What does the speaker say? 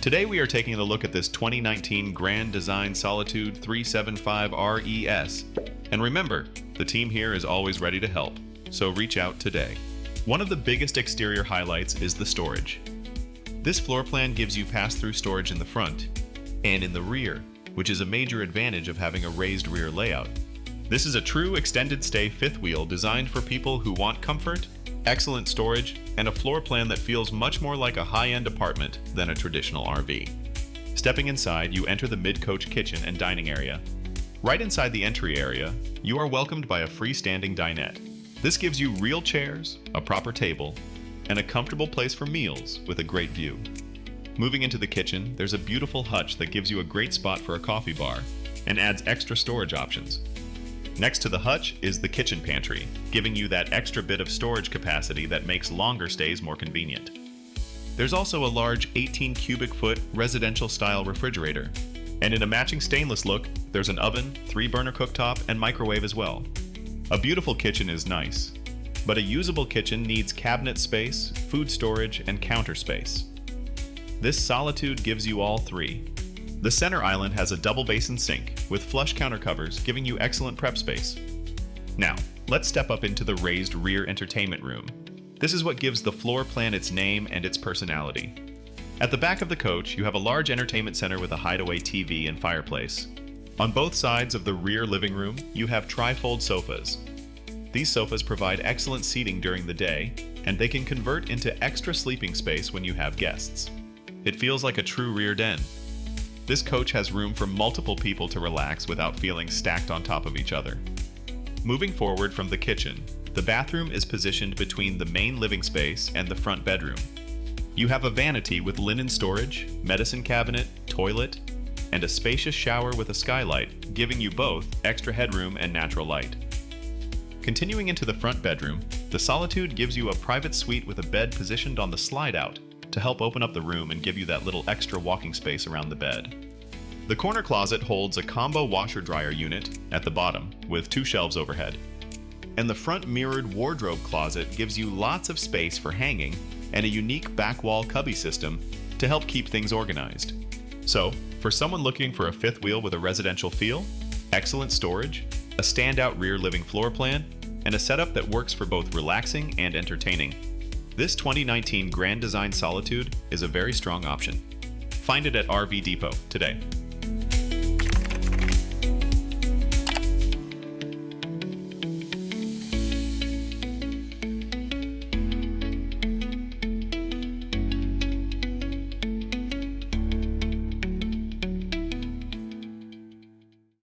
Today we are taking a look at this 2019 Grand Design Solitude 375RES. And remember, the team here is always ready to help, so reach out today. One of the biggest exterior highlights is the storage. This floor plan gives you pass-through storage in the front and in the rear, which is a major advantage of having a raised rear layout. This is a true extended stay fifth wheel designed for people who want comfort, excellent storage, and a floor plan that feels much more like a high-end apartment than a traditional RV. Stepping inside, you enter the mid-coach kitchen and dining area. Right inside the entry area, you are welcomed by a freestanding dinette. This gives you real chairs, a proper table, and a comfortable place for meals with a great view. Moving into the kitchen, there's a beautiful hutch that gives you a great spot for a coffee bar and adds extra storage options. Next to the hutch is the kitchen pantry, giving you that extra bit of storage capacity that makes longer stays more convenient. There's also a large 18 cubic foot residential style refrigerator, and in a matching stainless look, there's an oven, 3-burner cooktop, and microwave as well. A beautiful kitchen is nice, but a usable kitchen needs cabinet space, food storage, and counter space. This Solitude gives you all three. The center island has a double basin sink with flush counter covers, giving you excellent prep space. Now, let's step up into the raised rear entertainment room. This is what gives the floor plan its name and its personality. At the back of the coach, you have a large entertainment center with a hideaway TV and fireplace. On both sides of the rear living room, you have tri-fold sofas. These sofas provide excellent seating during the day, and they can convert into extra sleeping space when you have guests. It feels like a true rear den. This coach has room for multiple people to relax without feeling stacked on top of each other. Moving forward from the kitchen, the bathroom is positioned between the main living space and the front bedroom. You have a vanity with linen storage, medicine cabinet, toilet, and a spacious shower with a skylight, giving you both extra headroom and natural light. Continuing into the front bedroom, the Solitude gives you a private suite with a bed positioned on the slide-out to help open up the room and give you that little extra walking space around the bed. The corner closet holds a combo washer-dryer unit at the bottom with 2 shelves overhead. And the front mirrored wardrobe closet gives you lots of space for hanging and a unique back wall cubby system to help keep things organized. So, for someone looking for a fifth wheel with a residential feel, excellent storage, a standout rear living floor plan, and a setup that works for both relaxing and entertaining, this 2019 Grand Design Solitude is a very strong option. Find it at RV Depot today.